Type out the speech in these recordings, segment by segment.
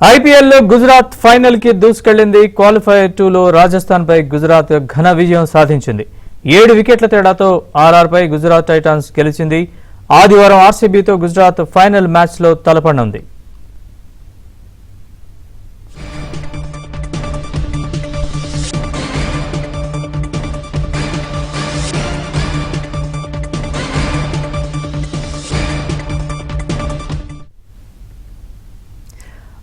IPL లో Gujarat final కి దూసుకెళ్లింది. క్వాలిఫైయర్ 2 లో రాజస్థాన్ పై గుజరాత్ ఘన విజయం సాధించింది. 7 వికెట్ల తేడాతో ఆర్ఆర్ పై గుజరాత్ టైటాన్స్ గెలిచింది. ఆదివారం ఆర్సీబీతో గుజరాత్ ఫైనల్ మ్యాచ్ లో తలపడనుంది.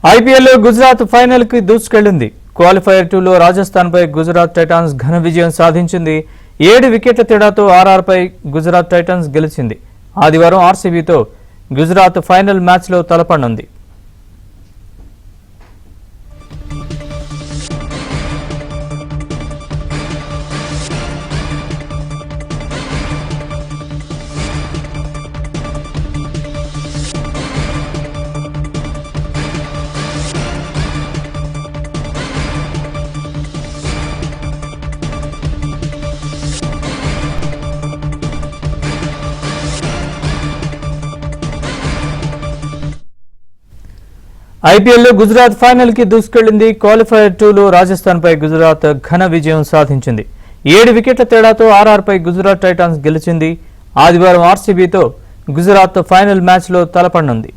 ఐపీఎల్ లో గుజరాత్ ఫైనల్ కి దూసుకెళ్లింది. క్వాలిఫైయర్ 2 లో రాజస్థాన్ పై గుజరాత్ టైటాన్స్ ఘన విజయం సాధించింది. 7 వికెట్ల తేడాతో ఆర్ఆర్ పై గుజరాత్ టైటాన్స్ గెలిచింది. ఆదివారం ఆర్సీబీతో గుజరాత్ ఫైనల్ మ్యాచ్ లో తలపడనుంది. ఐపీఎల్ లో గుజరాత్ ఫైనల్ కి దూసుకెళ్లింది. క్వాలిఫైయర్ 2 లో రాజస్థాన్ పై గుజరాత్ ఘన విజయం సాధించింది. 7 వికెట్ల తేడాతో ఆర్ఆర్ పై గుజరాత్ టైటాన్స్ గెలిచింది. ఆదివారం ఆర్సీబీతో గుజరాత్ ఫైనల్ మ్యాచ్ లో తలపడనుంది.